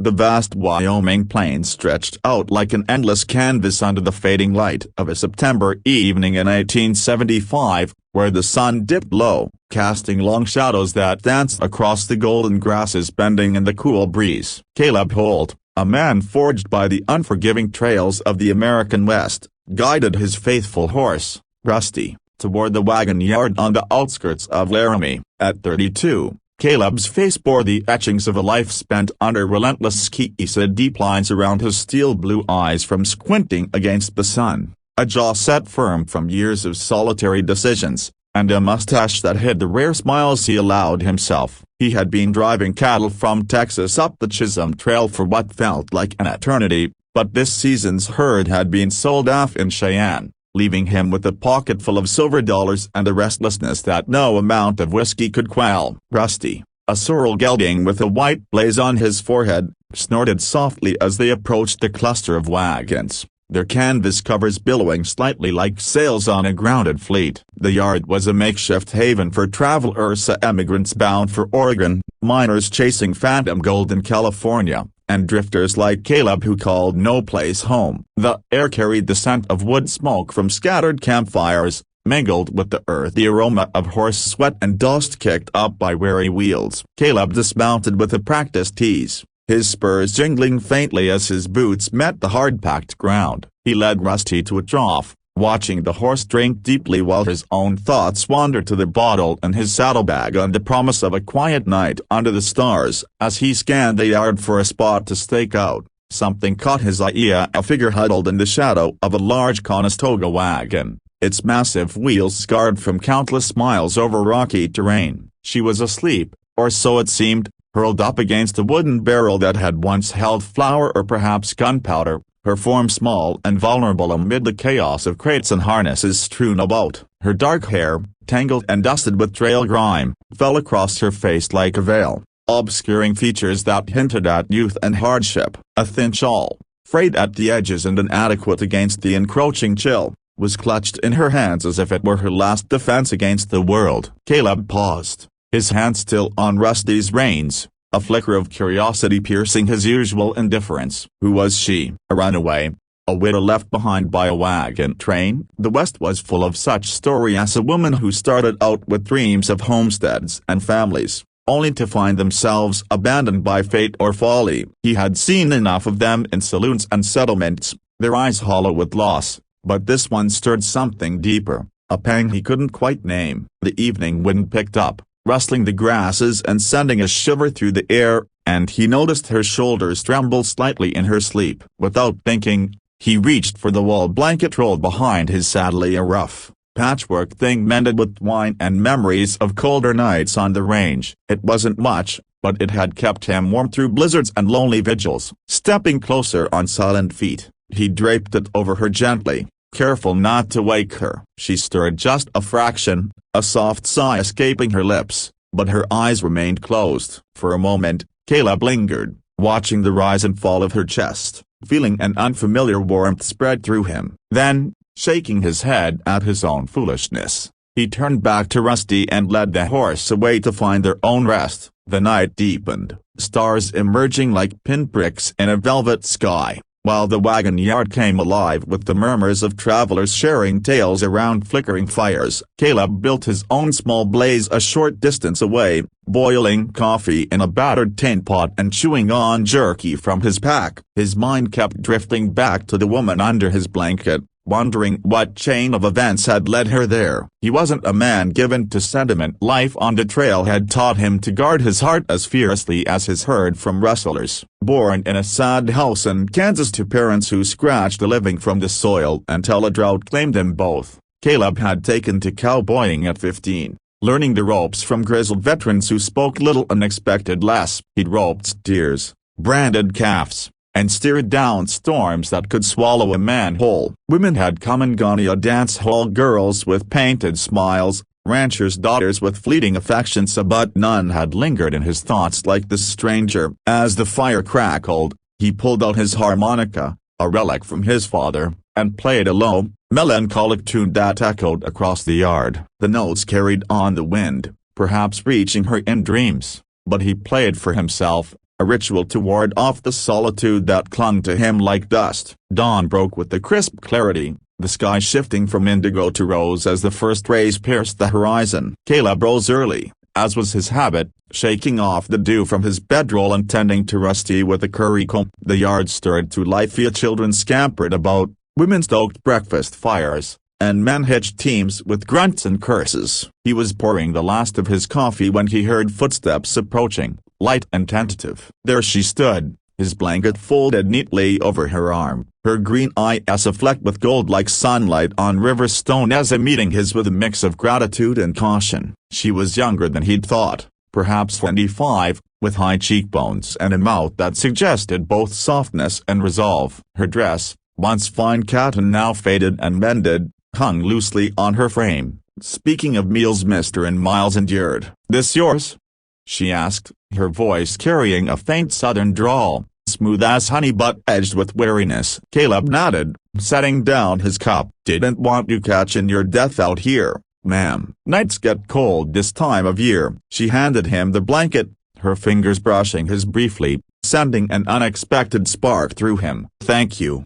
The vast Wyoming plains stretched out like an endless canvas under the fading light of a September evening in 1875, where the sun dipped low, casting long shadows that danced across the golden grasses bending in the cool breeze. Caleb Holt, a man forged by the unforgiving trails of the American West, guided his faithful horse, Rusty, toward the wagon yard on the outskirts of Laramie. At 32, Caleb's face bore the etchings of a life spent under relentless ski-said deep lines around his steel blue eyes from squinting against the sun, a jaw set firm from years of solitary decisions, and a mustache that hid the rare smiles he allowed himself. He had been driving cattle from Texas up the Chisholm Trail for what felt like an eternity, but this season's herd had been sold off in Cheyenne, leaving him with a pocket full of silver dollars and a restlessness that no amount of whiskey could quell. Rusty, a sorrel gelding with a white blaze on his forehead, snorted softly as they approached a cluster of wagons, their canvas covers billowing slightly like sails on a grounded fleet. The yard was a makeshift haven for travelers, emigrants bound for Oregon, miners chasing phantom gold in California, and drifters like Caleb who called no place home. The air carried the scent of wood smoke from scattered campfires, mingled with the earthy aroma of horse sweat and dust kicked up by weary wheels. Caleb dismounted with a practiced ease, his spurs jingling faintly as his boots met the hard-packed ground. He led Rusty to a trough, watching the horse drink deeply while his own thoughts wandered to the bottle and his saddlebag and the promise of a quiet night under the stars. As he scanned the yard for a spot to stake out, something caught his eye: a figure huddled in the shadow of a large Conestoga wagon, its massive wheels scarred from countless miles over rocky terrain. She was asleep, or so it seemed, hurled up against a wooden barrel that had once held flour or perhaps gunpowder, her form small and vulnerable amid the chaos of crates and harnesses strewn about. Her dark hair, tangled and dusted with trail grime, fell across her face like a veil, obscuring features that hinted at youth and hardship. A thin shawl, frayed at the edges and inadequate against the encroaching chill, was clutched in her hands as if it were her last defense against the world. Caleb paused, his hand still on Rusty's reins, a flicker of curiosity piercing his usual indifference. Who was she? A runaway? A widow left behind by a wagon train? The West was full of such stories as a woman who started out with dreams of homesteads and families, only to find themselves abandoned by fate or folly. He had seen enough of them in saloons and settlements, their eyes hollow with loss, but this one stirred something deeper, a pang he couldn't quite name. The evening wind picked up, rustling the grasses and sending a shiver through the air, and he noticed her shoulders tremble slightly in her sleep. Without thinking, he reached for the wool blanket rolled behind his saddle, a rough, patchwork thing mended with wine and memories of colder nights on the range. It wasn't much, but it had kept him warm through blizzards and lonely vigils. Stepping closer on silent feet, he draped it over her gently, careful not to wake her. She stirred just a fraction, a soft sigh escaping her lips, but her eyes remained closed. For a moment, Caleb lingered, watching the rise and fall of her chest, feeling an unfamiliar warmth spread through him. Then, shaking his head at his own foolishness, he turned back to Rusty and led the horse away to find their own rest. The night deepened, stars emerging like pinpricks in a velvet sky, while the wagon yard came alive with the murmurs of travelers sharing tales around flickering fires. Caleb built his own small blaze a short distance away, boiling coffee in a battered tin pot and chewing on jerky from his pack. His mind kept drifting back to the woman under his blanket, wondering what chain of events had led her there. He wasn't a man given to sentiment. Life on the trail had taught him to guard his heart as fiercely as his herd from rustlers. Born in a sad house in Kansas to parents who scratched a living from the soil until a drought claimed them both, Caleb had taken to cowboying at 15, learning the ropes from grizzled veterans who spoke little and expected less. He'd roped steers, branded calves, and steered down storms that could swallow a man whole. Women had come and gone, dance hall girls with painted smiles, ranchers' daughters with fleeting affections, but none had lingered in his thoughts like this stranger. As the fire crackled, he pulled out his harmonica, a relic from his father, and played a low, melancholic tune that echoed across the yard. The notes carried on the wind, perhaps reaching her in dreams, but he played for himself, a ritual to ward off the solitude that clung to him like dust. Dawn broke with the crisp clarity, the sky shifting from indigo to rose as the first rays pierced the horizon. Caleb rose early, as was his habit, shaking off the dew from his bedroll and tending to Rusty with a curry comb. The yard stirred to life. Children scampered about, women stoked breakfast fires, and men hitched teams with grunts and curses. He was pouring the last of his coffee when he heard footsteps approaching, light and tentative. There she stood, his blanket folded neatly over her arm, her green eyes afleck with gold like sunlight on river stone as meeting his with a mix of gratitude and caution. She was younger than he'd thought, perhaps 25, with high cheekbones and a mouth that suggested both softness and resolve. Her dress, once fine cotton now faded and mended, hung loosely on her frame. Speaking of meals Mr. and Miles endured. "This yours?" she asked, her voice carrying a faint southern drawl, smooth as honey but edged with weariness. Caleb nodded, setting down his cup. "Didn't want you catching your death out here, ma'am. Nights get cold this time of year." She handed him the blanket, her fingers brushing his briefly, sending an unexpected spark through him. "Thank you.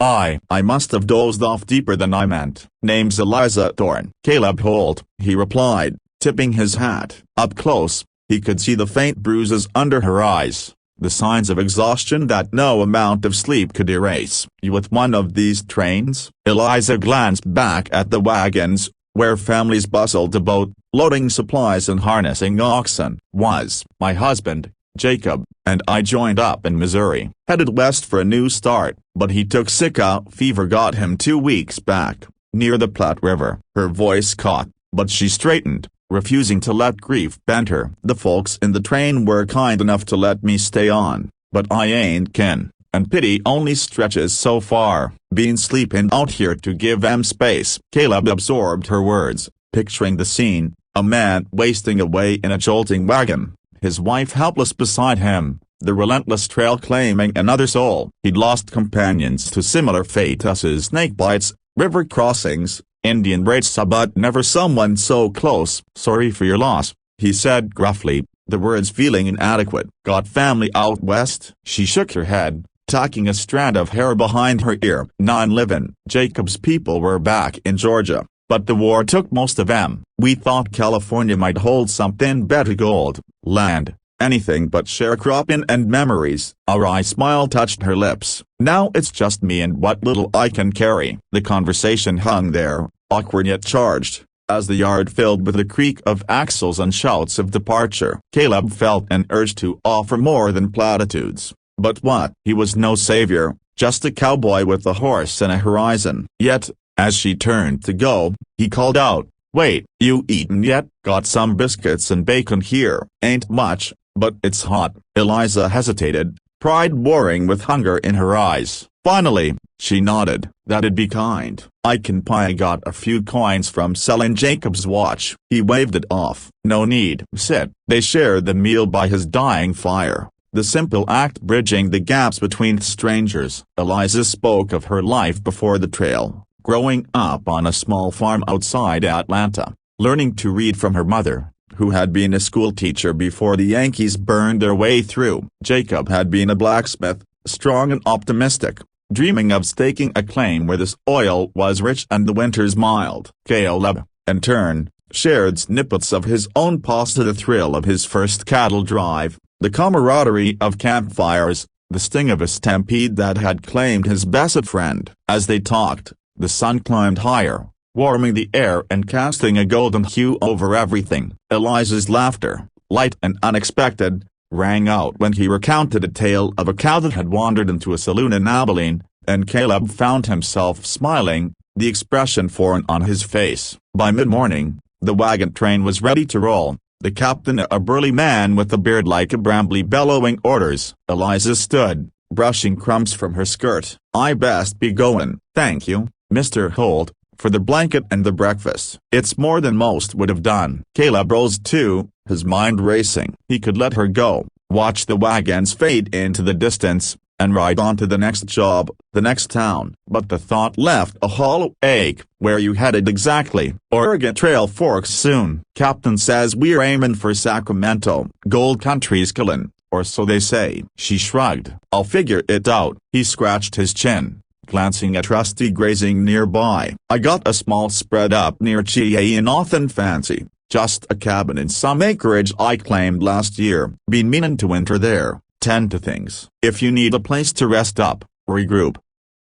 I must have dozed off deeper than I meant." "Name's Eliza Thorne." "Caleb Holt," he replied, tipping his hat. Up close, he could see the faint bruises under her eyes, the signs of exhaustion that no amount of sleep could erase. "You with one of these trains?" Eliza glanced back at the wagons, where families bustled about, loading supplies and harnessing oxen. "Was my husband, Jacob, and I joined up in Missouri, headed west for a new start, but he took Zika fever got him 2 weeks back, near the Platte River." Her voice caught, but she straightened, refusing to let grief bend her. "The folks in the train were kind enough to let me stay on, but I ain't kin, and pity only stretches so far. Been sleeping out here to give 'em space." Caleb absorbed her words, picturing the scene, a man wasting away in a jolting wagon, his wife helpless beside him, the relentless trail claiming another soul. He'd lost companions to similar fate as his snake bites, river crossings, Indian raids, but never someone so close. "Sorry for your loss," he said gruffly, the words feeling inadequate. "Got family out west?" She shook her head, tucking a strand of hair behind her ear. "None livin'. Jacob's people were back in Georgia, but the war took most of them. We thought California might hold something better, gold, land, anything but sharecropping and memories." A wry smile touched her lips. "Now it's just me and what little I can carry." The conversation hung there, awkward yet charged, as the yard filled with the creak of axles and shouts of departure. Caleb felt an urge to offer more than platitudes. But what? He was no savior, just a cowboy with a horse and a horizon. Yet, as she turned to go, he called out, "Wait, you eaten yet?" "Got some biscuits and bacon here." "Ain't much, but it's hot." Eliza hesitated, pride warring with hunger in her eyes. Finally, she nodded. "That'd be kind. I can pay. Got a few coins from selling Jacob's watch." He waved it off. "No need." Sit. They shared the meal by his dying fire, the simple act bridging the gaps between strangers. Eliza spoke of her life before the trail, growing up on a small farm outside Atlanta, learning to read from her mother, who had been a schoolteacher before the Yankees burned their way through. Jacob had been a blacksmith, strong and optimistic, dreaming of staking a claim where the soil was rich and the winters mild. Caleb, in turn, shared snippets of his own past, the thrill of his first cattle drive, the camaraderie of campfires, the sting of a stampede that had claimed his best friend. As they talked, the sun climbed higher, warming the air and casting a golden hue over everything. Eliza's laughter, light and unexpected, rang out when he recounted a tale of a cow that had wandered into a saloon in Abilene, and Caleb found himself smiling, the expression foreign on his face. By mid-morning, the wagon train was ready to roll, the captain a burly man with a beard like a brambly bellowing orders. Eliza stood, brushing crumbs from her skirt. "I best be goin', thank you, Mr. Holt, for the blanket and the breakfast." "It's more than most would have done." Caleb rose too, his mind racing. He could let her go, watch the wagons fade into the distance, and ride on to the next job, the next town. But the thought left a hollow ache. "Where you headed exactly?" "Oregon Trail forks soon. Captain says we're aimin' for Sacramento." "Gold country's killin', or so they say. She shrugged. I'll figure it out. He scratched his chin, glancing at Rusty grazing nearby. I got a small spread up near Cheyenne, nothing fancy, just a cabin in some acreage I claimed last year. Been meaning to winter there, tend to things. If you need a place to rest up, regroup,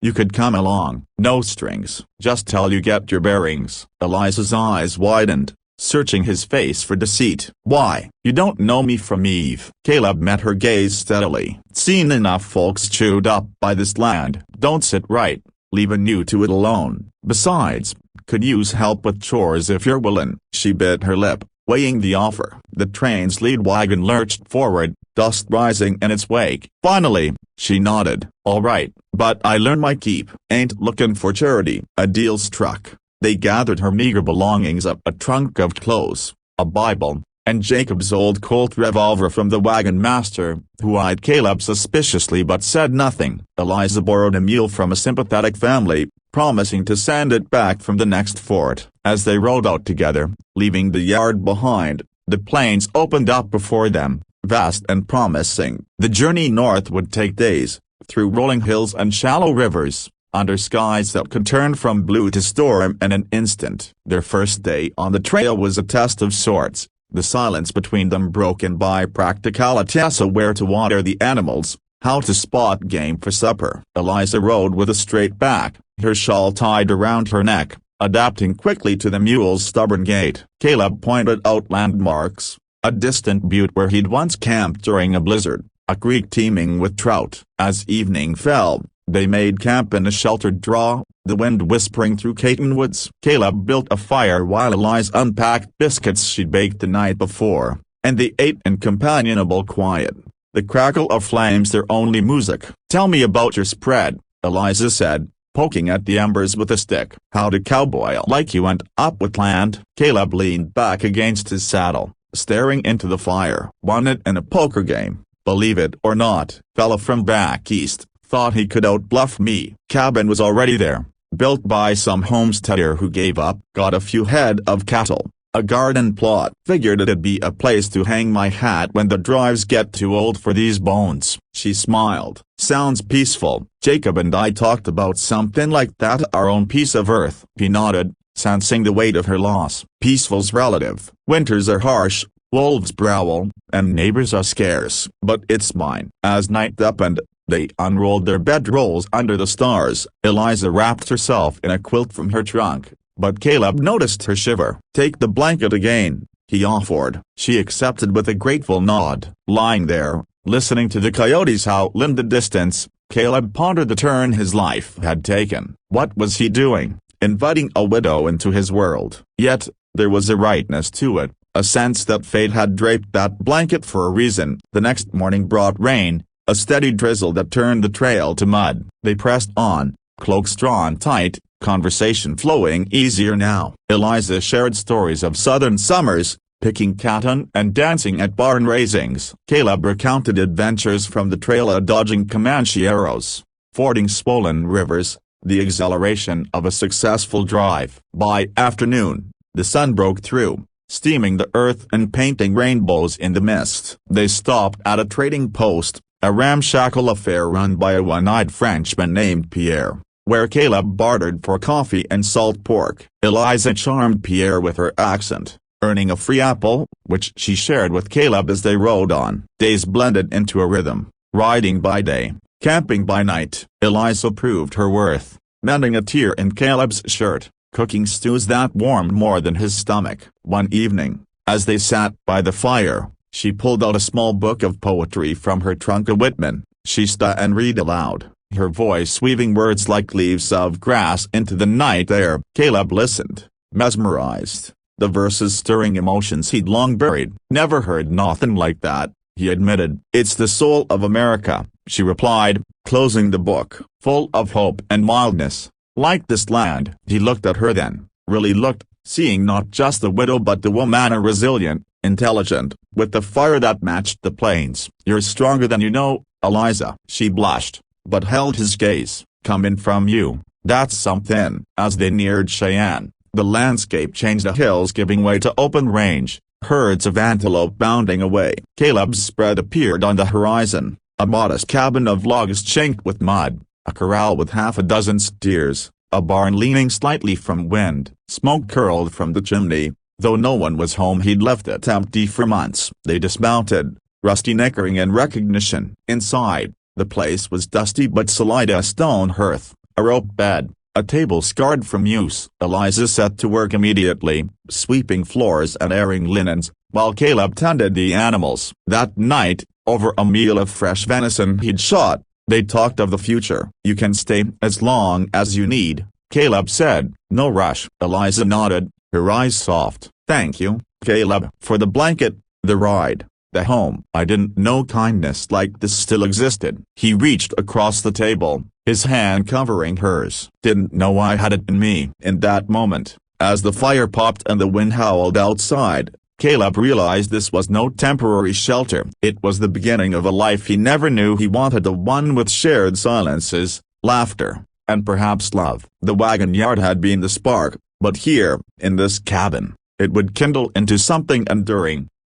you could come along. No strings, just till you get your bearings. Eliza's eyes widened, searching his face for deceit. Why? You don't know me from Eve. Caleb met her gaze steadily. Seen enough folks chewed up by this land. Don't sit right, leaving you to it alone. Besides, could use help with chores if you're willin'. She bit her lip, weighing the offer. The train's lead wagon lurched forward, dust rising in its wake. Finally, she nodded. All right, but I learned my keep. Ain't looking for charity. A deal struck. They gathered her meager belongings up: a trunk of clothes, a Bible, and Jacob's old Colt revolver from the wagon master, who eyed Caleb suspiciously but said nothing. Eliza borrowed a mule from a sympathetic family, promising to send it back from the next fort. As they rode out together, leaving the yard behind, the plains opened up before them, vast and promising. The journey north would take days, through rolling hills and shallow rivers, under skies that could turn from blue to storm in an instant. Their first day on the trail was a test of sorts, the silence between them broken by practicalities of where to water the animals, how to spot game for supper. Eliza rode with a straight back, her shawl tied around her neck, adapting quickly to the mule's stubborn gait. Caleb pointed out landmarks, a distant butte where he'd once camped during a blizzard, a creek teeming with trout. As evening fell, they made camp in a sheltered draw, the wind whispering through cottonwoods. Caleb built a fire while Eliza unpacked biscuits she'd baked the night before, and they ate in companionable quiet, the crackle of flames their only music. Tell me about your spread, Eliza said, poking at the embers with a stick. How'd a cowboy like you end up with land? Caleb leaned back against his saddle, staring into the fire. Won it in a poker game, believe it or not. Fella from back east, thought he could outbluff me. Cabin was already there, built by some homesteader who gave up. Got a few head of cattle, a garden plot. Figured it'd be a place to hang my hat when the drives get too old for these bones. She smiled. Sounds peaceful. Jacob and I talked about something like that, our own piece of earth. He nodded, sensing the weight of her loss. Peaceful's relative. Winters are harsh, wolves prowl, and neighbors are scarce. But it's mine. As night deepened, they unrolled their bedrolls under the stars. Eliza wrapped herself in a quilt from her trunk, but Caleb noticed her shiver. Take the blanket again, he offered. She accepted with a grateful nod. Lying there, listening to the coyotes howl in the distance, Caleb pondered the turn his life had taken. What was he doing, inviting a widow into his world? Yet, there was a rightness to it, a sense that fate had draped that blanket for a reason. The next morning brought rain, a steady drizzle that turned the trail to mud. They pressed on, cloaks drawn tight, conversation flowing easier now. Eliza shared stories of southern summers, picking cotton and dancing at barn raisings. Caleb recounted adventures from the trail, dodging Comanche arrows, fording swollen rivers, the exhilaration of a successful drive. By afternoon, the sun broke through, steaming the earth and painting rainbows in the mist. They stopped at a trading post, a ramshackle affair run by a one-eyed Frenchman named Pierre, where Caleb bartered for coffee and salt pork. Eliza charmed Pierre with her accent, earning a free apple, which she shared with Caleb as they rode on. Days blended into a rhythm, riding by day, camping by night. Eliza proved her worth, mending a tear in Caleb's shirt, cooking stews that warmed more than his stomach. One evening, as they sat by the fire, she pulled out a small book of poetry from her trunk, a Whitman. She sat and read aloud, her voice weaving words like leaves of grass into the night air. Caleb listened, mesmerized, the verses stirring emotions he'd long buried. Never heard nothing like that, he admitted. It's the soul of America, she replied, closing the book. Full of hope and mildness, like this land. He looked at her then, really looked, seeing not just the widow but the woman, a resilient, intelligent, with the fire that matched the plains. You're stronger than you know, Eliza. She blushed, but held his gaze. Coming from you, that's something. As they neared Cheyenne, the landscape changed, the hills giving way to open range, herds of antelope bounding away. Caleb's spread appeared on the horizon, a modest cabin of logs chinked with mud, a corral with half a dozen steers, a barn leaning slightly from wind. Smoke curled from the chimney. Though no one was home, he'd left it empty for months. They dismounted, Rusty nickering in recognition. Inside, the place was dusty but solid: a stone hearth, a rope bed, a table scarred from use. Eliza set to work immediately, sweeping floors and airing linens, while Caleb tended the animals. That night, over a meal of fresh venison he'd shot, they talked of the future. "You can stay as long as you need," Caleb said. "No rush." Eliza nodded, her eyes soft. "Thank you, Caleb, for the blanket, the ride, the home." "I didn't know kindness like this still existed." He reached across the table, his hand covering hers. "Didn't know I had it in me." In that moment, as the fire popped and the wind howled outside, Caleb realized this was no temporary shelter. It was the beginning of a life he never knew he wanted, the one with shared silences, laughter, and perhaps love. The wagon yard had been the spark, but here, in this cabin, it would kindle into something enduring.